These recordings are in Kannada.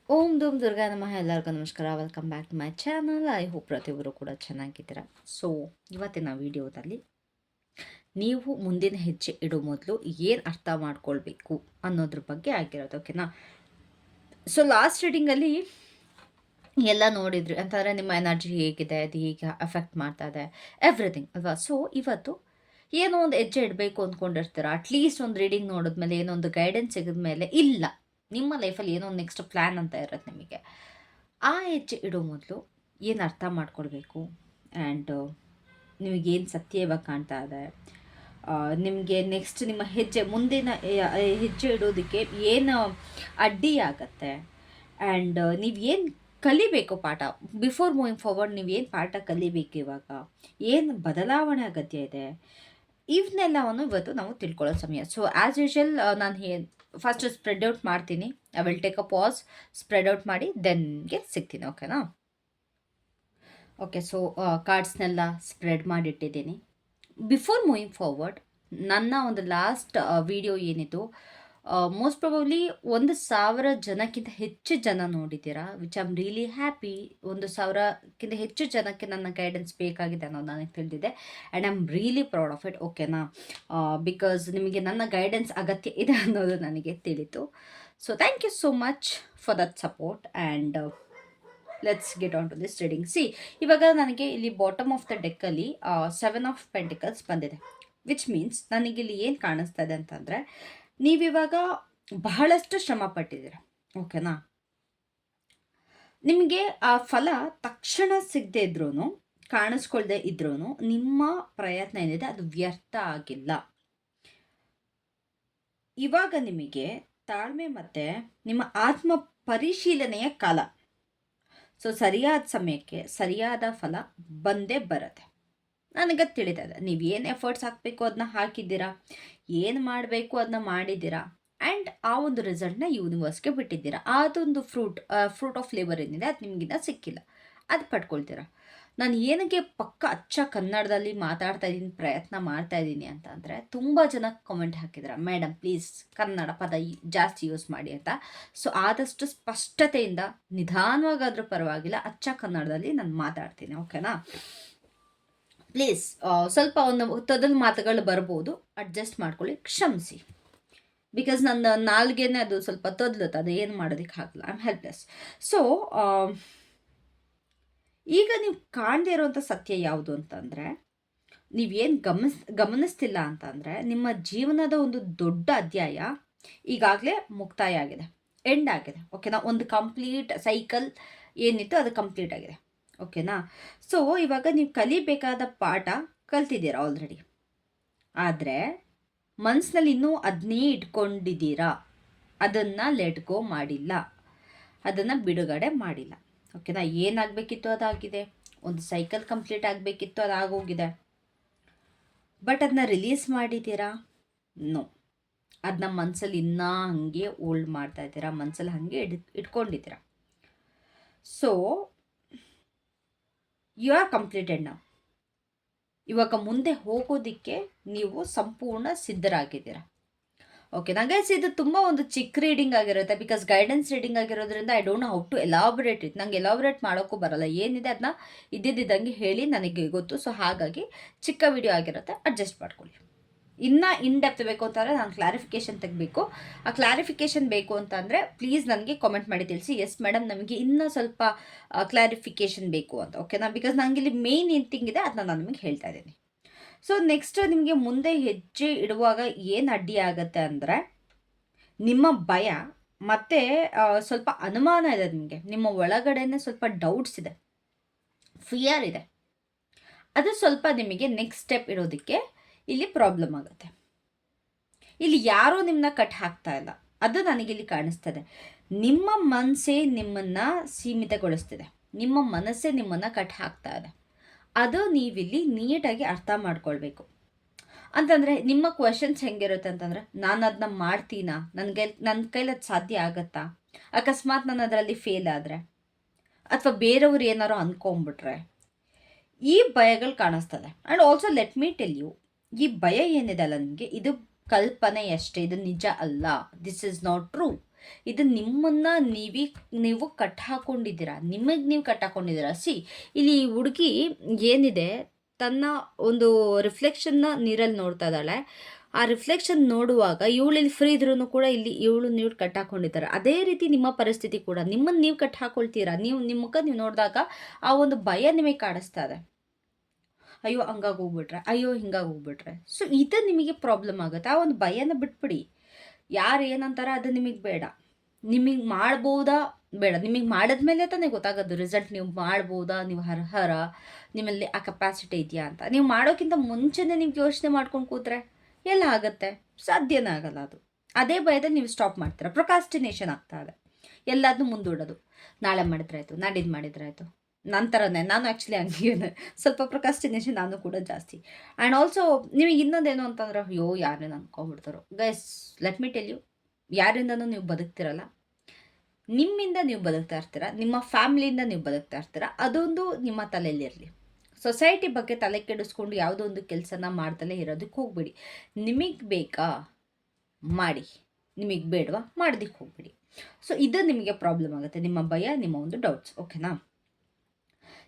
ಓಂ ಧೂಮ್ ದುರ್ಗಾ ನಮಃ. ಎಲ್ಲರಿಗೂ ನಮಸ್ಕಾರ. Welcome back to my channel. I hope ಪ್ರತಿಯೊಬ್ಬರು ಕೂಡ ಚೆನ್ನಾಗಿದ್ದೀರಾ. ಸೊ ಇವತ್ತಿನ ವಿಡಿಯೋದಲ್ಲಿ ನೀವು ಮುಂದಿನ ಹೆಜ್ಜೆ ಇಡೋ ಮೊದಲು ಏನು ಅರ್ಥ ಮಾಡ್ಕೊಳ್ಬೇಕು ಅನ್ನೋದ್ರ ಬಗ್ಗೆ ಆಗಿರೋದು, ಓಕೆನಾ. ಸೊ ಲಾಸ್ಟ್ ರೀಡಿಂಗಲ್ಲಿ ಎಲ್ಲ ನೋಡಿದ್ರಿ ಅಂತಂದರೆ ನಿಮ್ಮ ಎನರ್ಜಿ ಹೇಗಿದೆ, ಅದು ಹೇಗೆ ಅಫೆಕ್ಟ್ ಮಾಡ್ತಾ ಇದೆ, ಎವ್ರಿಥಿಂಗ್ ಅಲ್ವಾ. ಸೊ ಇವತ್ತು ಏನೋ ಒಂದು ಹೆಜ್ಜೆ ಇಡಬೇಕು ಅಂದ್ಕೊಂಡಿರ್ತೀರ. ಅಟ್ಲೀಸ್ಟ್ ಒಂದು ರೀಡಿಂಗ್ ನೋಡಿದ್ಮೇಲೆ ಏನೋ ಒಂದು ಗೈಡೆನ್ಸ್ ಸಿಗಿದ್ಮೇಲೆ ಇಲ್ಲ, ನಿಮ್ಮ ಲೈಫಲ್ಲಿ ಏನೋ ಒಂದು ನೆಕ್ಸ್ಟ್ ಪ್ಲ್ಯಾನ್ ಅಂತ ಇರುತ್ತೆ ನಿಮಗೆ. ಆ ಹೆಜ್ಜೆ ಇಡೋ ಮೊದಲು ಏನು ಅರ್ಥ ಮಾಡ್ಕೊಳ್ಬೇಕು ಆ್ಯಂಡ್ ನಿಮಗೇನು ಸತ್ಯ ಇವಾಗ ಕಾಣ್ತಾ ಇದೆ, ನಿಮಗೆ ನೆಕ್ಸ್ಟ್ ನಿಮ್ಮ ಹೆಜ್ಜೆ ಮುಂದಿನ ಹೆಜ್ಜೆ ಇಡೋದಕ್ಕೆ ಏನು ಅಡ್ಡಿ ಆಗತ್ತೆ ಆ್ಯಂಡ್ ನೀವೇನು ಕಲಿಬೇಕು ಪಾಠ. ಬಿಫೋರ್ ಮೂವಿಂಗ್ ಫಾರ್ವರ್ಡ್ ನೀವೇನು ಪಾಠ ಕಲಿಬೇಕು, ಇವಾಗ ಏನು ಬದಲಾವಣೆ ಅಗತ್ಯ ಇದೆ, ಇವನ್ನೆಲ್ಲವನ್ನು ಇವತ್ತು ನಾವು ತಿಳ್ಕೊಳ್ಳೋ ಸಮಯ. ಸೊ ಆ್ಯಸ್ ಯೂಶುವಲ್ ನಾನು ಫಸ್ಟ್ ಸ್ಪ್ರೆಡ್ ಔಟ್ ಮಾಡ್ತೀನಿ. I will take a pause, spread out ಮಾಡಿ ದೆನ್ಗೆ ಸಿಗ್ತೀನಿ, ಓಕೆನಾ. ಓಕೆ, ಸೊ ಕಾರ್ಡ್ಸ್ನೆಲ್ಲ ಸ್ಪ್ರೆಡ್ ಮಾಡಿಟ್ಟಿದ್ದೀನಿ. ಬಿಫೋರ್ ಮೂವಿಂಗ್ ಫಾರ್ವರ್ಡ್ ನನ್ನ ಒಂದು ಲಾಸ್ಟ್ ವಿಡಿಯೋ ಏನಿತ್ತು, ಮೋಸ್ಟ್ ಪ್ರಾಬಬ್ಲಿ 1,000 ಜನಕ್ಕಿಂತ ಹೆಚ್ಚು ಜನ ನೋಡಿದ್ದೀರಾ, which I am really happy. 1,000ಕ್ಕಿಂತ ಹೆಚ್ಚು ಜನಕ್ಕೆ ನನ್ನ ಗೈಡೆನ್ಸ್ ಬೇಕಾಗಿದೆ ಅನ್ನೋದು ನನಗೆ ತಿಳಿದಿದೆ and I am really proud of it, ಓಕೆನಾ. ಬಿಕಾಸ್ ನಿಮಗೆ ನನ್ನ ಗೈಡೆನ್ಸ್ ಅಗತ್ಯ ಇದೆ ಅನ್ನೋದು ನನಗೆ ತಿಳಿತು. So thank you so much for that support and let's get on to this reading. See, ಇವಾಗ ನನಗೆ ಇಲ್ಲಿ ಬಾಟಮ್ ಆಫ್ ದ ಡೆಕ್ಕಲ್ಲಿ 7 ಆಫ್ ಪೆಂಟಿಕಲ್ಸ್ ಬಂದಿದೆ, ವಿಚ್ ಮೀನ್ಸ್ ನನಗಿಲ್ಲಿ ಏನು ಕಾಣಿಸ್ತಾ ಇದೆ ಅಂತಂದರೆ, ನೀವಿವಾಗ ಬಹಳಷ್ಟು ಶ್ರಮ ಪಟ್ಟಿದ್ದೀರ, ಓಕೆನಾ. ನಿಮಗೆ ಆ ಫಲ ತಕ್ಷಣ ಸಿಗದೆ ಇದ್ರೂ, ಕಾಣಿಸ್ಕೊಳ್ದೆ ಇದ್ರೂ ನಿಮ್ಮ ಪ್ರಯತ್ನ ಏನಿದೆ ಅದು ವ್ಯರ್ಥ ಆಗಿಲ್ಲ. ಇವಾಗ ನಿಮಗೆ ತಾಳ್ಮೆ ಮತ್ತು ನಿಮ್ಮ ಆತ್ಮ ಪರಿಶೀಲನೆಯ ಕಾಲ. ಸೊ ಸರಿಯಾದ ಸಮಯಕ್ಕೆ ಸರಿಯಾದ ಫಲ ಬಂದೇ ಬರುತ್ತೆ. ನನಗೆ ತಿಳಿತದೆ ನೀವು ಏನು ಎಫರ್ಟ್ಸ್ ಹಾಕಬೇಕು ಅದನ್ನ ಹಾಕಿದ್ದೀರಾ, ಏನು ಮಾಡಬೇಕು ಅದನ್ನ ಮಾಡಿದ್ದೀರಾ ಆ್ಯಂಡ್ ಆ ಒಂದು ರಿಸಲ್ಟ್ನ ಯೂನಿವರ್ಸ್ಗೆ ಬಿಟ್ಟಿದ್ದೀರಾ. ಅದೊಂದು ಫ್ರೂಟ್ ಆಫ್ ಲೇಬರ್ ಏನಿದೆ ಅದು ನಿಮಗಿನ್ನ ಸಿಕ್ಕಿಲ್ಲ, ಅದು ಪಡ್ಕೊಳ್ತೀರಾ. ನಾನು ಏನಕ್ಕೆ ಪಕ್ಕ ಅಚ್ಚ ಕನ್ನಡದಲ್ಲಿ ಮಾತಾಡ್ತಾ ಇದ್ದೀನಿ, ಪ್ರಯತ್ನ ಮಾಡ್ತಾ ಇದ್ದೀನಿ ಅಂತ ಅಂದರೆ, ತುಂಬ ಜನ ಕಾಮೆಂಟ್ ಹಾಕಿದ್ರ, ಮೇಡಮ್ ಪ್ಲೀಸ್ ಕನ್ನಡ ಪದ ಜಾಸ್ತಿ ಯೂಸ್ ಮಾಡಿ ಅಂತ. ಸೊ ಆದಷ್ಟು ಸ್ಪಷ್ಟತೆಯಿಂದ ನಿಧಾನವಾಗಾದರೂ ಪರವಾಗಿಲ್ಲ ಅಚ್ಚ ಕನ್ನಡದಲ್ಲಿ ನಾನು ಮಾತಾಡ್ತೀನಿ, ಓಕೆನಾ. ಪ್ಲೀಸ್ ಸ್ವಲ್ಪ ಒಂದು ತೊದಲು ಮಾತುಗಳು ಬರ್ಬೋದು, ಅಡ್ಜಸ್ಟ್ ಮಾಡ್ಕೊಳ್ಳಿ, ಕ್ಷಮಿಸಿ. ಬಿಕಾಸ್ ನನ್ನ ನಾಲ್ಗೆನೇ ಅದು ಸ್ವಲ್ಪ ತೊದಲುತ್ತೆ, ಅದು ಏನು ಮಾಡೋದಕ್ಕೆ ಆಗಲ್ಲ, ಐ ಆಮ್ ಹೆಲ್ಪ್ಲೆಸ್. ಸೊ ಈಗ ನೀವು ಕಾಣದೇ ಇರುವಂಥ ಸತ್ಯ ಯಾವುದು ಅಂತಂದರೆ, ನೀವೇನು ಗಮನಿಸ್ತಿಲ್ಲ ಅಂತಂದರೆ, ನಿಮ್ಮ ಜೀವನದ ಒಂದು ದೊಡ್ಡ ಅಧ್ಯಾಯ ಈಗಾಗಲೇ ಮುಕ್ತಾಯ ಆಗಿದೆ, ಎಂಡ್ ಆಗಿದೆ, ಓಕೆನಾ. ಒಂದು ಕಂಪ್ಲೀಟ್ ಸೈಕಲ್ ಏನಿತ್ತು ಅದು ಕಂಪ್ಲೀಟ್ ಆಗಿದೆ, ಓಕೆನಾ. ಸೊ ಇವಾಗ ನೀವು ಕಲಿಬೇಕಾದ ಪಾಠ ಕಲ್ತಿದ್ದೀರಾ ಆಲ್ರೆಡಿ, ಆದರೆ ಮನಸ್ಸಿನಲ್ಲಿ ಇನ್ನೂ ಅದನ್ನೇ ಇಟ್ಕೊಂಡಿದ್ದೀರಾ, ಅದನ್ನು ಲೆಟ್ ಗೋ ಮಾಡಿಲ್ಲ, ಅದನ್ನು ಬಿಡುಗಡೆ ಮಾಡಿಲ್ಲ, ಓಕೆನಾ. ಏನಾಗಬೇಕಿತ್ತು ಅದಾಗಿದೆ, ಒಂದು ಸೈಕಲ್ ಕಂಪ್ಲೀಟ್ ಆಗಬೇಕಿತ್ತು ಅದಾಗೋಗಿದೆ, ಬಟ್ ಅದನ್ನ ರಿಲೀಸ್ ಮಾಡಿದ್ದೀರಾ? ನೋ, ಅದನ್ನ ಮನಸ್ಸಲ್ಲಿ ಇನ್ನೂ ಹಾಗೆ ಹೋಲ್ಡ್ ಮಾಡ್ತಾ ಇದ್ದೀರಾ, ಮನಸ್ಸಲ್ಲಿ ಹಾಗೆ ಇಟ್ಕೊಂಡಿದ್ದೀರಾ. ಸೊ ಯು ಆರ್ ಕಂಪ್ಲೀಟೆಡ್ ನಾವು. ಇವಾಗ ಮುಂದೆ ಹೋಗೋದಕ್ಕೆ ನೀವು ಸಂಪೂರ್ಣ ಸಿದ್ಧರಾಗಿದ್ದೀರಾ, ಓಕೆ. ಗೈಸ್ ಇದು ತುಂಬ ಒಂದು ಚಿಕ್ಕ ರೀಡಿಂಗ್ ಆಗಿರುತ್ತೆ, ಬಿಕಾಸ್ ಗೈಡೆನ್ಸ್ ರೀಡಿಂಗ್ ಆಗಿರೋದ್ರಿಂದ I don't know how to elaborate it. ನಂಗೆ ಎಲಾಬ್ರೇಟ್ ಮಾಡೋಕ್ಕೂ ಬರಲ್ಲ, ಏನಿದೆ ಅದನ್ನ ಇದ್ದಿದ್ದಂಗೆ ಹೇಳಿ ನನಗೆ ಗೊತ್ತು. ಸೊ ಹಾಗಾಗಿ ಚಿಕ್ಕ ವಿಡಿಯೋ ಆಗಿರುತ್ತೆ, ಅಡ್ಜಸ್ಟ್ ಮಾಡ್ಕೊಳ್ಳಿ. ಇನ್ನೂ ಇನ್ ಡೆಪ್ತ್ ಬೇಕು ಅಂತಂದರೆ ನಾನು ಕ್ಲಾರಿಫಿಕೇಷನ್ ತೆಗಬೇಕು. ಆ ಕ್ಲಾರಿಫಿಕೇಷನ್ ಬೇಕು ಅಂತಂದರೆ ಪ್ಲೀಸ್ ನನಗೆ ಕಾಮೆಂಟ್ ಮಾಡಿ ತಿಳಿಸಿ, ಎಸ್ ಮೇಡಮ್ ನಮಗೆ ಇನ್ನೂ ಸ್ವಲ್ಪ ಕ್ಲಾರಿಫಿಕೇಷನ್ ಬೇಕು ಅಂತ, ಓಕೆನಾ. ಬಿಕಾಸ್ ನನಗೆ ಇಲ್ಲಿ ಮೇನ್ ಏನು ಥಿಂಗ್ ಇದೆ ಅದನ್ನ ನಾನು ನಿಮಗೆ ಹೇಳ್ತಾ ಇದ್ದೀನಿ. ಸೊ ನೆಕ್ಸ್ಟ್ ನಿಮಗೆ ಮುಂದೆ ಹೆಜ್ಜೆ ಇಡುವಾಗ ಏನು ಅಡ್ಡಿ ಆಗುತ್ತೆ ಅಂದರೆ, ನಿಮ್ಮ ಭಯ ಮತ್ತು ಸ್ವಲ್ಪ ಅನುಮಾನ ಇದೆ ನಿಮಗೆ, ನಿಮ್ಮ ಒಳಗಡೆನೇ ಸ್ವಲ್ಪ ಡೌಟ್ಸ್ ಇದೆ, ಫಿಯರ್ ಇದೆ. ಅದು ಸ್ವಲ್ಪ ನಿಮಗೆ ನೆಕ್ಸ್ಟ್ ಸ್ಟೆಪ್ ಇಡೋದಕ್ಕೆ ಇಲ್ಲಿ ಪ್ರಾಬ್ಲಮ್ ಆಗುತ್ತೆ. ಇಲ್ಲಿ ಯಾರೂ ನಿಮ್ಮನ್ನ ಕಟ್ ಹಾಕ್ತಾ ಇಲ್ಲ, ಅದು ನನಗಿಲ್ಲಿ ಕಾಣಿಸ್ತದೆ. ನಿಮ್ಮ ಮನಸ್ಸೇ ನಿಮ್ಮನ್ನು ಸೀಮಿತಗೊಳಿಸ್ತಿದೆ, ನಿಮ್ಮ ಮನಸ್ಸೇ ನಿಮ್ಮನ್ನು ಕಟ್ ಹಾಕ್ತಾ ಇದೆ. ಅದು ನೀವಿಲ್ಲಿ ನೀಟಾಗಿ ಅರ್ಥ ಮಾಡ್ಕೊಳ್ಬೇಕು. ಅಂತಂದರೆ ನಿಮ್ಮ ಕ್ವೆಶನ್ಸ್ ಹೆಂಗಿರುತ್ತೆ ಅಂತಂದರೆ, ನಾನು ಅದನ್ನ ಮಾಡ್ತೀನಾ, ನನ್ನ ಕೈಲಿ ಅದು ಸಾಧ್ಯ ಆಗತ್ತಾ, ಅಕಸ್ಮಾತ್ ನಾನು ಅದರಲ್ಲಿ ಫೇಲ್ ಆದರೆ, ಅಥವಾ ಬೇರೆಯವ್ರು ಏನಾರು ಅಂದ್ಕೊಂಬಿಟ್ರೆ, ಈ ಭಯಗಳು ಕಾಣಿಸ್ತದೆ. And also let me tell you, ಈ ಭಯ ಏನಿದೆ ಅಲ್ಲ ನಿಮಗೆ, ಇದು ಕಲ್ಪನೆ ಅಷ್ಟೇ, ಇದು ನಿಜ ಅಲ್ಲ, ದಿಸ್ ಈಸ್ ನಾಟ್ ಟ್ರೂ. ಇದು ನಿಮ್ಮನ್ನು ನೀವು ಕಟ್ ಹಾಕೊಂಡಿದ್ದೀರಾ, ನಿಮಗೆ ನೀವು ಕಟ್ ಹಾಕೊಂಡಿದ್ದೀರಾ. ಇಲ್ಲಿ ಈ ಹುಡುಗಿ ಏನಿದೆ, ತನ್ನ ಒಂದು ರಿಫ್ಲೆಕ್ಷನ್ನ ನೀರಲ್ಲಿ ನೋಡ್ತಾ ಇದ್ದಾಳೆ. ಆ ರಿಫ್ಲೆಕ್ಷನ್ ನೋಡುವಾಗ ಇವಳಿಲ್ಲಿ ಫ್ರೀ ಇದ್ರೂ ಕೂಡ ಇಲ್ಲಿ ನೀವು ಕಟ್ ಹಾಕೊಂಡಿದ್ದಾರೆ. ಅದೇ ರೀತಿ ನಿಮ್ಮ ಪರಿಸ್ಥಿತಿ ಕೂಡ, ನಿಮ್ಮನ್ನು ನೀವು ಕಟ್ ಹಾಕೊಳ್ತೀರಾ. ನಿಮ್ಮ ಮುಖ ನೀವು ನೋಡಿದಾಗ ಆ ಒಂದು ಭಯ ನಿಮಗೆ ಕಾಣಿಸ್ತಾ ಇದೆ. ಅಯ್ಯೋ ಹಂಗಾಗಿ ಹೋಗ್ಬಿಟ್ರೆ, ಅಯ್ಯೋ ಹಿಂಗಾಗಿ ಹೋಗ್ಬಿಟ್ರೆ. ಸೊ ಇದು ನಿಮಗೆ ಪ್ರಾಬ್ಲಮ್ ಆಗುತ್ತೆ. ಆ ಒಂದು ಭಯನ ಬಿಟ್ಬಿಡಿ. ಯಾರು ಏನಂತಾರ ಅದು ನಿಮಗೆ ಬೇಡ. ನಿಮಗೆ ಮಾಡ್ಬೋದಾ ಬೇಡ, ನಿಮಗೆ ಮಾಡಿದ್ಮೇಲೆ ತಾನೇ ಗೊತ್ತಾಗೋದು ರಿಸಲ್ಟ್. ನೀವು ಮಾಡ್ಬೋದಾ, ನೀವು ಅರ್ಹರ, ನಿಮ್ಮಲ್ಲಿ ಆ ಕೆಪಾಸಿಟಿ ಇದೆಯಾ ಅಂತ. ನೀವು ಮಾಡೋಕ್ಕಿಂತ ಮುಂಚೆನೇ ನೀವು ಯೋಚನೆ ಮಾಡ್ಕೊಂಡು ಕೂತ್ರೆ ಎಲ್ಲ ಆಗುತ್ತೆ? ಸಾಧ್ಯನೇ ಆಗಲ್ಲ ಅದು. ಅದೇ ಭಯದಲ್ಲಿ ನೀವು ಸ್ಟಾಪ್ ಮಾಡ್ತೀರಾ. ಪ್ರೊಕಾಸ್ಟಿನೇಷನ್ ಆಗ್ತಾ ಇದೆ, ಎಲ್ಲದನ್ನೂ ಮುಂದೂಡೋದು. ನಾಳೆ ಮಾಡಿದ್ರಾಯ್ತು, ನಾಡಿದ್ದು ಮಾಡಿದ್ರಾಯ್ತು. ನಂತರನೇ ನಾನು ಆ್ಯಕ್ಚುಲಿ ಹಂಗೇನೆ ಸ್ವಲ್ಪ ಪ್ರೊಕಾಸ್ಟಿನೇಷನ್ ನಾನು ಕೂಡ ಜಾಸ್ತಿ. ಆ್ಯಂಡ್ ಆಲ್ಸೋ ನಿಮಗೆ ಇನ್ನೊಂದೇನು ಅಂತಂದ್ರೆ, ಅಯ್ಯೋ ಯಾರೇನು ಅಂದ್ಕೊಂಡ್ಬಿಡ್ತಾರೋ. Guys, let me tell you, ಯಾರಿಂದನೂ ನೀವು ಬದುಕ್ತಿರಲ್ಲ. ನಿಮ್ಮಿಂದ ನೀವು ಬದುಕ್ತಾ ಇರ್ತೀರ, ನಿಮ್ಮ ಫ್ಯಾಮಿಲಿಯಿಂದ ನೀವು ಬದುಕ್ತಾ ಇರ್ತೀರ. ಅದೊಂದು ನಿಮ್ಮ ತಲೆಯಲ್ಲಿರಲಿ. ಸೊಸೈಟಿ ಬಗ್ಗೆ ತಲೆ ಕೆಡಿಸ್ಕೊಂಡು ಯಾವುದೋ ಒಂದು ಕೆಲಸನ ಮಾಡ್ತಲೇ ಇರೋದಕ್ಕೆ ಹೋಗ್ಬೇಡಿ. ನಿಮಗೆ ಬೇಕಾ ಮಾಡಿ, ನಿಮಗೆ ಬೇಡವಾ ಮಾಡೋದಕ್ಕೆ ಹೋಗ್ಬೇಡಿ. ಸೊ ಇದು ನಿಮಗೆ ಪ್ರಾಬ್ಲಮ್ ಆಗುತ್ತೆ, ನಿಮ್ಮ ಭಯ, ನಿಮ್ಮ ಒಂದು ಡೌಟ್ಸ್. ಓಕೆನಾ?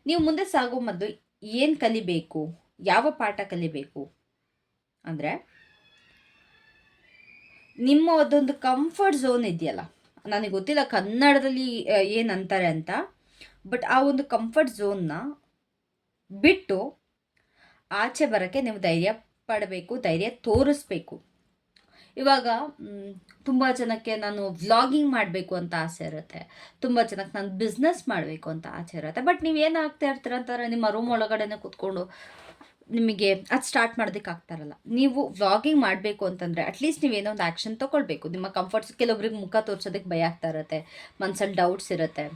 ನೀವು ಮುಂದೆ ಸಾಗೋ ಮೊದಲು ಏನು ಕಲಿಬೇಕು, ಯಾವ ಪಾಠ ಕಲಿಬೇಕು ಅಂದರೆ, ನಿಮ್ಮ ಅದೊಂದು ಕಂಫರ್ಟ್ ಝೋನ್ ಇದೆಯಲ್ಲ, ನನಗೆ ಗೊತ್ತಿಲ್ಲ ಕನ್ನಡದಲ್ಲಿ ಏನಂತಾರೆ ಅಂತ, ಬಟ್ ಆ ಒಂದು ಕಂಫರ್ಟ್ ಝೋನ್ನ ಬಿಟ್ಟು ಆಚೆ ಬರೋಕ್ಕೆ ನೀವು ಧೈರ್ಯ ಪಡಬೇಕು, ಧೈರ್ಯ ತೋರಿಸ್ಬೇಕು. ಇವಾಗ ತುಂಬ ಜನಕ್ಕೆ ನಾನು ವ್ಲಾಗಿಂಗ್ ಮಾಡಬೇಕು ಅಂತ ಆಸೆ ಇರುತ್ತೆ, ತುಂಬ ಜನಕ್ಕೆ ನಾನು ಬಿಸ್ನೆಸ್ ಮಾಡಬೇಕು ಅಂತ ಆಸೆ ಇರುತ್ತೆ. ಬಟ್ ನೀವು ಏನಾಗ್ತಾ ಇರ್ತೀರ ಅಂತಾರೆ, ನಿಮ್ಮ ರೂಮ್ ಒಳಗಡೆನೆ ಕೂತ್ಕೊಂಡು ನಿಮಗೆ ಅದು ಸ್ಟಾರ್ಟ್ ಮಾಡೋದಕ್ಕೆ ಆಗ್ತಾರಲ್ಲ. ನೀವು ವ್ಲಾಗಿಂಗ್ ಮಾಡಬೇಕು ಅಂತಂದರೆ ಅಟ್ಲೀಸ್ಟ್ ನೀವೇನೋ ಒಂದು ಆ್ಯಕ್ಷನ್ ತೊಗೊಳ್ಬೇಕು. ನಿಮ್ಮ ಕಂಫರ್ಟ್ಸ್, ಕೆಲವೊಬ್ರಿಗೆ ಮುಖ ತೋರಿಸೋದಕ್ಕೆ ಭಯ ಆಗ್ತಾ ಇರುತ್ತೆ, ಮನ್ಸಲ್ಲಿ ಡೌಟ್ಸ್ ಇರುತ್ತೆ.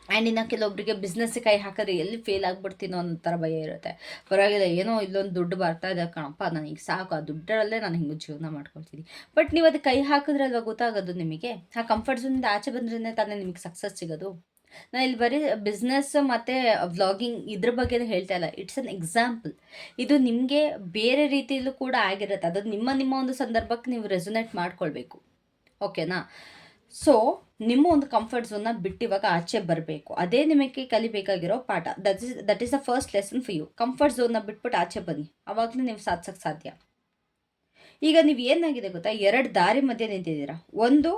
ಆ್ಯಂಡ್ ಇನ್ನು ಕೆಲವೊಬ್ಬರಿಗೆ ಬಿಸ್ನೆಸ್ಸಿಗೆ ಕೈ ಹಾಕಿದ್ರೆ ಎಲ್ಲಿ ಫೇಲ್ ಆಗಿಬಿಡ್ತೀನೋ ಅನ್ನೋ ಥರ ಭಯ ಇರುತ್ತೆ. ಪರವಾಗಿಲ್ಲ, ಏನೋ ಇಲ್ಲೊಂದು ದುಡ್ಡು ಬರ್ತಾ ಇದೆ ಕಣಪ್ಪ, ನನಗೆ ಸಾಕು, ಆ ದುಡ್ಡರಲ್ಲೇ ನಾನು ಹಿಂಗೆ ಜೀವನ ಮಾಡ್ಕೊಳ್ತೀನಿ. ಬಟ್ ನೀವು ಅದಕ್ಕೆ ಕೈ ಹಾಕಿದ್ರೆ ಅಲ್ವಾ ಗೊತ್ತಾಗೋದು ನಿಮಗೆ. ಆ ಕಂಫರ್ಟ್ ಝೋನಿಂದ ಆಚೆ ಬಂದ್ರೇ ತಾನೇ ನಿಮಗೆ ಸಕ್ಸಸ್ ಸಿಗೋದು. ನಾನು ಇಲ್ಲಿ ಬರೀ ಬಿಸ್ನೆಸ್ ಮತ್ತು ವ್ಲಾಗಿಂಗ್ ಇದ್ರ ಬಗ್ಗೆ ಹೇಳ್ತಾ ಇಲ್ಲ, ಇಟ್ಸ್ ಅನ್ ಎಕ್ಸಾಂಪಲ್. ಇದು ನಿಮಗೆ ಬೇರೆ ರೀತಿಯಲ್ಲೂ ಕೂಡ ಆಗಿರುತ್ತೆ. ಅದು ನಿಮ್ಮ ಒಂದು ಸಂದರ್ಭಕ್ಕೆ ನೀವು ರೆಸೊನೇಟ್ ಮಾಡ್ಕೊಳ್ಬೇಕು. ಓಕೆನಾ? ಸೊ ನಿಮ್ಮ ಒಂದು ಕಂಫರ್ಟ್ ಝೋನ್ನ ಬಿಟ್ಟು ಇವಾಗ ಆಚೆ ಬರಬೇಕು. ಅದೇ ನಿಮಗೆ ಕಲಿಬೇಕಾಗಿರೋ ಪಾಠ. That is the first lesson for you. Comfort ಝೋನ್ನ ಬಿಟ್ಬಿಟ್ಟು ಆಚೆ ಬನ್ನಿ, ಆವಾಗಲೇ ನೀವು ಸಾಧಿಸೋಕ್ಕೆ ಸಾಧ್ಯ. ಈಗ ನೀವು ಏನಾಗಿದೆ ಗೊತ್ತಾ, 2 ದಾರಿ ಮಧ್ಯೆ ನಿಂತಿದ್ದೀರಾ. ಒಂದು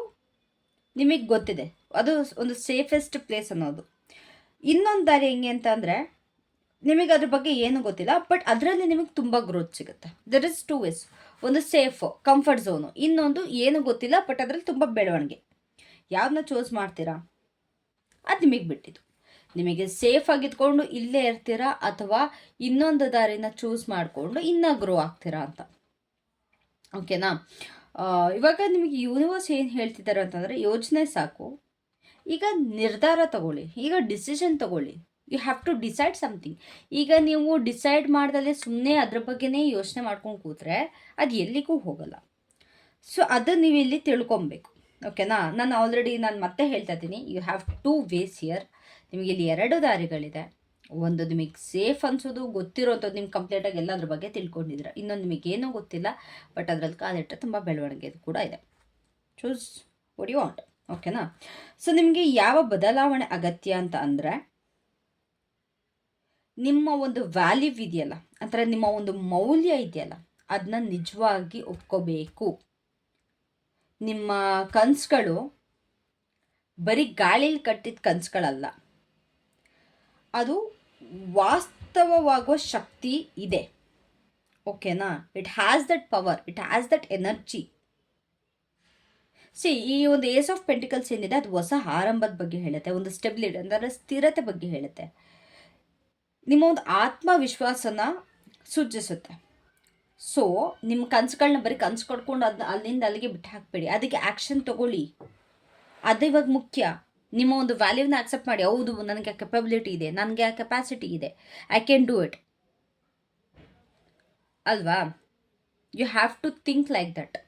ನಿಮಗೆ ಗೊತ್ತಿದೆ, ಅದು ಒಂದು ಸೇಫೆಸ್ಟ್ ಪ್ಲೇಸ್ ಅನ್ನೋದು. ಇನ್ನೊಂದು ದಾರಿ ಹೆಂಗೆ ಅಂತ ಅಂದರೆ, ನಿಮಗೆ ಅದ್ರ ಬಗ್ಗೆ ಏನೂ ಗೊತ್ತಿಲ್ಲ, ಬಟ್ ಅದರಲ್ಲಿ ನಿಮಗೆ ತುಂಬ ಗ್ರೋತ್ ಸಿಗುತ್ತೆ. There is 2 ways. ಒಂದು ಸೇಫ್ ಕಂಫರ್ಟ್ ಝೋನು, ಇನ್ನೊಂದು ಏನೂ ಗೊತ್ತಿಲ್ಲ ಬಟ್ ಅದರಲ್ಲಿ ತುಂಬ ಬೆಳವಣಿಗೆ. ಯಾವ್ದನ್ನ ಚೂಸ್ ಮಾಡ್ತೀರಾ ಅದು ನಿಮಗೆ ಬಿಟ್ಟಿದ್ದು. ನಿಮಗೆ ಸೇಫ್ ಆಗಿದ್ಕೊಂಡು ಇಲ್ಲೇ ಇರ್ತೀರಾ, ಅಥವಾ ಇನ್ನೊಂದು ದಾರಿನ ಚೂಸ್ ಮಾಡಿಕೊಂಡು ಇನ್ನೂ ಗ್ರೋ ಆಗ್ತೀರಾ ಅಂತ. ಓಕೆನಾ? ಇವಾಗ ನಿಮಗೆ ಯೂನಿವರ್ಸ್ ಏನು ಹೇಳ್ತಿದ್ದಾರೆ ಅಂತಂದರೆ, ಯೋಚನೆ ಸಾಕು, ಈಗ ನಿರ್ಧಾರ ತಗೊಳ್ಳಿ, ಈಗ ಡಿಸಿಷನ್ ತಗೊಳ್ಳಿ. You have to decide something. ಈಗ ನೀವು ಡಿಸೈಡ್ ಮಾಡ್ದಲ್ಲೇ ಸುಮ್ಮನೆ ಅದ್ರ ಬಗ್ಗೆನೇ ಯೋಚನೆ ಮಾಡ್ಕೊಂಡು ಕೂತ್ರೆ ಅದು ಎಲ್ಲಿಗೂ ಹೋಗಲ್ಲ. ಸೊ ಅದನ್ನು ನೀವು ಇಲ್ಲಿ ತಿಳ್ಕೊಬೇಕು. ಓಕೆನಾ? ನಾನು ಮತ್ತೆ ಹೇಳ್ತಾ ಇದ್ದೀನಿ, ಯು ಹ್ಯಾವ್ 2 ways ಹಿಯರ್. ನಿಮಗೆ ಇಲ್ಲಿ 2 ದಾರಿಗಳಿದೆ. ಒಂದು ನಿಮಗೆ ಸೇಫ್ ಅನ್ಸೋದು, ಗೊತ್ತಿರೋಂಥದ್ದು, ನಿಮ್ಗೆ ಕಂಪ್ಲೀಟಾಗಿ ಎಲ್ಲ ಅದ್ರ ಬಗ್ಗೆ ತಿಳ್ಕೊಂಡಿದ್ದೀರ. ಇನ್ನೊಂದು ನಿಮಗೇನೂ ಗೊತ್ತಿಲ್ಲ ಬಟ್ ಅದರಲ್ಲಿ ಕಾಲಿಟ್ಟರೆ ತುಂಬ ಬೆಳವಣಿಗೆ ಕೂಡ ಇದೆ. Choose what you want. ಓಕೆನಾ? ಸೊ ನಿಮಗೆ ಯಾವ ಬದಲಾವಣೆ ಅಗತ್ಯ ಅಂತ ಅಂದರೆ, ನಿಮ್ಮ ಒಂದು ವ್ಯಾಲ್ಯೂ ಇದೆಯಲ್ಲ, ಅಂದರೆ ನಿಮ್ಮ ಒಂದು ಮೌಲ್ಯ ಇದೆಯಲ್ಲ, ಅದನ್ನ ನಿಜವಾಗಿ ಒಪ್ಕೋಬೇಕು. ನಿಮ್ಮ ಕನಸುಗಳು ಬರೀ ಗಾಳಿಲಿ ಕಟ್ಟಿದ ಕನಸುಗಳಲ್ಲ, ಅದು ವಾಸ್ತವವಾಗುವ ಶಕ್ತಿ ಇದೆ. ಓಕೆನಾ? It has that power, it has that energy. ಈ ಒಂದು ಏಸ್ ಆಫ್ ಪೆಂಟಿಕಲ್ಸ್ ಏನಿದೆ, ಅದು ಹೊಸ ಆರಂಭದ ಬಗ್ಗೆ ಹೇಳುತ್ತೆ, ಒಂದು ಸ್ಟೆಬಿಲಿಟಿ ಅಂದರೆ ಸ್ಥಿರತೆ ಬಗ್ಗೆ ಹೇಳುತ್ತೆ, ನಿಮ್ಮ ಒಂದು ಆತ್ಮವಿಶ್ವಾಸನ ಸೂಚಿಸುತ್ತೆ. ಸೊ ನಿಮ್ಮ ಕನಸುಗಳನ್ನ ಬರೀ ಕನಸು ಕೊಡ್ಕೊಂಡು ಅಲ್ಲಿಂದ ಅಲ್ಲಿಗೆ ಬಿಟ್ಟು ಹಾಕಬೇಡಿ, ಅದಕ್ಕೆ ಆ್ಯಕ್ಷನ್ ತೊಗೊಳ್ಳಿ. ಅದು ಇವಾಗ ಮುಖ್ಯ. ನಿಮ್ಮ ಒಂದು ವ್ಯಾಲ್ಯೂನ ಆಕ್ಸೆಪ್ಟ್ ಮಾಡಿ. ಹೌದು, ನನಗೆ ಆ ಕೆಪಬಿಲಿಟಿ ಇದೆ, ನನಗೆ ಆ ಕೆಪಾಸಿಟಿ ಇದೆ, ಐ ಕ್ಯಾನ್ ಡೂ ಇಟ್ ಅಲ್ವಾ? You have to think like that.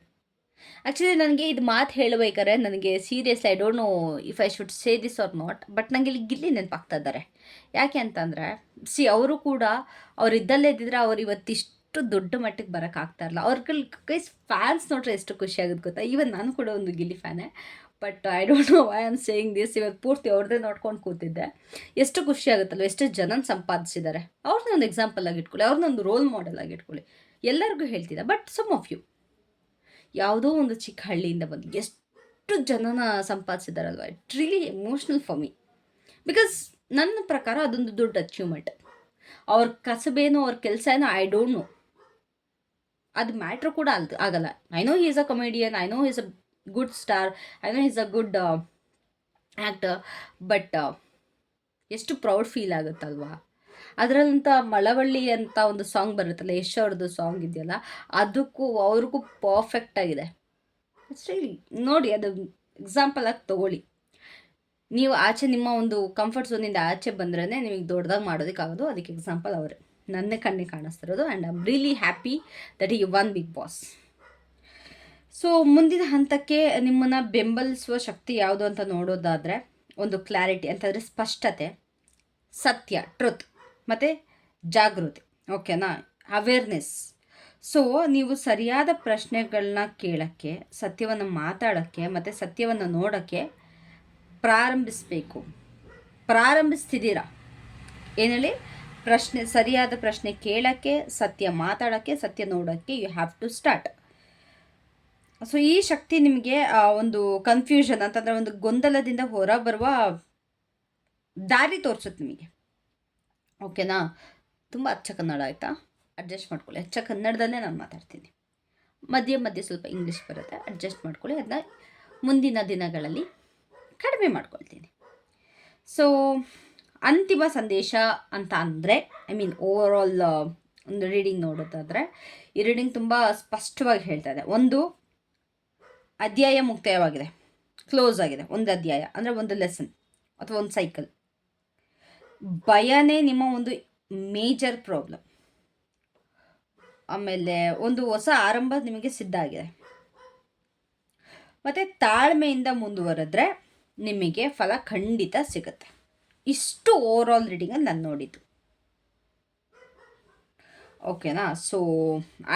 Actually ನನಗೆ ಇದು ಮಾತು ಹೇಳಬೇಕಾದ್ರೆ ನನಗೆ serious, I don't know if I should say this or not, but ನನಗೆ ಇಲ್ಲಿ ಗಿಲ್ಲಿ ನೆನಪಾಗ್ತಾ ಇದ್ದಾರೆ. ಯಾಕೆ ಅಂತಂದರೆ, ಅವರು ಕೂಡ ಅವ್ರು ಇದ್ದಲ್ಲೇ ಇದ್ದಿದ್ರೆ ಅವ್ರು ಇವತ್ತಿಷ್ಟು ದೊಡ್ಡ ಮಟ್ಟಿಗೆ ಬರೋಕ್ಕಾಗ್ತಾ ಇರಲ್ಲ. ಅವ್ರ ಕೈಸ್ ಫ್ಯಾನ್ಸ್ ನೋಡ್ರೆ ಎಷ್ಟು ಖುಷಿ ಆಗುತ್ತೆ ಗೊತ್ತಾ. ಈವನ್ ನಾನು ಕೂಡ ಒಂದು ಗಿಲ್ಲಿ ಫ್ಯಾನೇ. But I don't know why I am saying this. ಇವತ್ತು ಪೂರ್ತಿ ಅವ್ರದ್ದೇ ನೋಡ್ಕೊಂಡು ಕೂತಿದ್ದೆ. ಎಷ್ಟು ಖುಷಿ ಆಗುತ್ತಲ್ವ, ಎಷ್ಟು ಜನನ ಸಂಪಾದಿಸಿದ್ದಾರೆ. ಅವ್ರನ್ನ ಒಂದು ಎಕ್ಸಾಂಪಲ್ ಆಗಿ ಇಟ್ಕೊಳ್ಳಿ, ಅವ್ರನ್ನೊಂದು ರೋಲ್ ಮಾಡೆಲ್ ಆಗಿ ಇಟ್ಕೊಳ್ಳಿ. ಎಲ್ಲರಿಗೂ ಹೇಳ್ತಿದ್ದೆ, ಬಟ್ ಸಮ್ ಆಫ್ ಯು ಯಾವುದೋ ಒಂದು ಚಿಕ್ಕ ಹಳ್ಳಿಯಿಂದ ಬಂದು ಎಷ್ಟು ಜನನ ಸಂಪಾದಿಸಿದಾರಲ್ವ, it really emotional for me. Because ನನ್ನ ಪ್ರಕಾರ ಅದೊಂದು ದೊಡ್ಡ ಅಚೀವ್ಮೆಂಟ್. ಅವ್ರ ಕಸಬೇನೋ ಅವ್ರ ಕೆಲಸ ಏನೋ ಐ ಡೋಂಟ್ ನೋ, ಅದು ಮ್ಯಾಟ್ರ್ ಕೂಡ ಆಗಲ್ಲ. I know he is a comedian, I know is a good star, I know is a good actor, but ಎಷ್ಟು ಪ್ರೌಡ್ ಫೀಲ್ ಆಗುತ್ತಲ್ವಾ. ಅದರಲ್ಲಂತ ಮಳವಳ್ಳಿ ಅಂತ ಒಂದು ಸಾಂಗ್ ಬರುತ್ತಲ್ಲ, ಯಶ್ ಅವ್ರದ್ದು ಸಾಂಗ್ ಇದೆಯಲ್ಲ, ಅದಕ್ಕೂ ಅವ್ರಿಗೂ ಪರ್ಫೆಕ್ಟ್ ಆಗಿದೆ. ಇಟ್ಸ್ ರಿಯಲಿ ನೋಡಿ, ಅದು ಎಕ್ಸಾಂಪಲ್ ಆಗಿ ತೊಗೊಳ್ಳಿ. ನೀವು ಆಚೆ ನಿಮ್ಮ ಒಂದು ಕಂಫರ್ಟ್ ಝೋನಿಂದ ಆಚೆ ಬಂದ್ರೇ ನಿಮಗೆ ದೊಡ್ಡದಾಗಿ ಮಾಡೋದಕ್ಕಾಗೋದು. ಅದಕ್ಕೆ ಎಕ್ಸಾಂಪಲ್ ಅವರೇ, ನನ್ನೇ ಕಣ್ಣಿಗೆ ಕಾಣಿಸ್ತಿರೋದು. And I am really happy that you won Bigg Boss. So ಮುಂದಿನ ಹಂತಕ್ಕೆ ನಿಮ್ಮನ್ನು ಬೆಂಬಲಿಸುವ ಶಕ್ತಿ ಯಾವುದು ಅಂತ ನೋಡೋದಾದರೆ, ಒಂದು ಕ್ಲಾರಿಟಿ ಅಂತಂದರೆ ಸ್ಪಷ್ಟತೆ, ಸತ್ಯ, ಟ್ರುತ್, ಮತ್ತು ಜಾಗೃತಿ. ಓಕೆನಾ, ಅವೇರ್ನೆಸ್. ಸೊ ನೀವು ಸರಿಯಾದ ಪ್ರಶ್ನೆಗಳನ್ನ ಕೇಳೋಕ್ಕೆ, ಸತ್ಯವನ್ನು ಮಾತಾಡೋಕ್ಕೆ ಮತ್ತು ಸತ್ಯವನ್ನು ನೋಡೋಕ್ಕೆ ಪ್ರಾರಂಭಿಸ್ತಿದ್ದೀರಾ. ಏನೇಳಿ, ಸರಿಯಾದ ಪ್ರಶ್ನೆ ಕೇಳೋಕ್ಕೆ, ಸತ್ಯ ಮಾತಾಡೋಕ್ಕೆ, ಸತ್ಯ ನೋಡೋಕ್ಕೆ you have to start. So ಈ ಶಕ್ತಿ ನಿಮಗೆ ಒಂದು ಕನ್ಫ್ಯೂಷನ್ ಅಂತಂದರೆ ಒಂದು ಗೊಂದಲದಿಂದ ಹೊರ ಬರುವ ದಾರಿ ತೋರಿಸುತ್ತೆ ನಿಮಗೆ. ಓಕೆನಾ, ತುಂಬ ಅಚ್ಚ ಕನ್ನಡ ಆಯಿತಾ, ಅಡ್ಜಸ್ಟ್ ಮಾಡ್ಕೊಳ್ಳಿ. ಅಚ್ಚ ಕನ್ನಡದಲ್ಲೇ ನಾನು ಮಾತಾಡ್ತೀನಿ, ಮಧ್ಯೆ ಸ್ವಲ್ಪ ಇಂಗ್ಲೀಷ್ ಬರುತ್ತೆ, ಅಡ್ಜಸ್ಟ್ ಮಾಡ್ಕೊಳ್ಳಿ. ಅದನ್ನ ಮುಂದಿನ ದಿನಗಳಲ್ಲಿ ಕಡಿಮೆ ಮಾಡ್ಕೊಳ್ತೀನಿ. ಸೊ ಅಂತಿಮ ಸಂದೇಶ ಅಂತ ಅಂದರೆ, ಐ ಮೀನ್ ಓವರ್ ಆಲ್ ಒಂದು ರೀಡಿಂಗ್ ನೋಡೋದಾದರೆ, ಈ ರೀಡಿಂಗ್ ತುಂಬ ಸ್ಪಷ್ಟವಾಗಿ ಹೇಳ್ತಾ ಇದೆ. ಒಂದು ಅಧ್ಯಾಯ ಮುಕ್ತಾಯವಾಗಿದೆ, ಕ್ಲೋಸ್ ಆಗಿದೆ. ಒಂದು ಅಧ್ಯಾಯ ಅಂದರೆ ಒಂದು ಲೆಸನ್ ಅಥವಾ ಒಂದು ಸೈಕಲ್. ಭಯನೇ ನಿಮ್ಮ ಒಂದು ಮೇಜರ್ ಪ್ರಾಬ್ಲಮ್. ಆಮೇಲೆ ಒಂದು ಹೊಸ ಆರಂಭ ನಿಮಗೆ ಸಿದ್ಧ ಆಗಿದೆ. ಮತ್ತು ತಾಳ್ಮೆಯಿಂದ ಮುಂದುವರೆದ್ರೆ ನಿಮಗೆ ಫಲ ಖಂಡಿತ ಸಿಗುತ್ತೆ. ಇಷ್ಟು ಓವರ್ ಆಲ್ ರೀಡಿಂಗಲ್ಲಿ ನಾನು ನೋಡಿದ್ದು. ಓಕೆನಾ. ಸೊ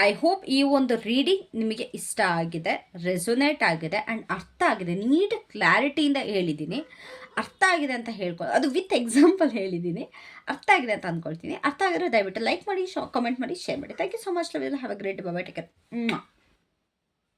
ಐ ಹೋಪ್ ಈ ಒಂದು ರೀಡಿಂಗ್ ನಿಮಗೆ ಇಷ್ಟ ಆಗಿದೆ, ರೆಸೊನೇಟ್ ಆಗಿದೆ ಆ್ಯಂಡ್ ಅರ್ಥ ಆಗಿದೆ. ನೀಟ್ ಕ್ಲಾರಿಟಿಯಿಂದ ಹೇಳಿದ್ದೀನಿ, ಅರ್ಥ ಆಗಿದೆ ಅಂತ ಹೇಳ್ಕೊಳ್ಳಿ. ಅದು ವಿತ್ ಎಕ್ಸಾಂಪಲ್ ಹೇಳಿದ್ದೀನಿ, ಅರ್ಥ ಆಗಿದೆ ಅಂತ ಅಂದ್ಕೊಳ್ತೀನಿ. ಅರ್ಥ ಆಗಿದ್ರೆ ದಯವಿಟ್ಟು ಲೈಕ್ ಮಾಡಿ, ಕಮೆಂಟ್ ಮಾಡಿ, ಶೇರ್ ಮಾಡಿ. Thank you so much. Love you, have a great bye, take care.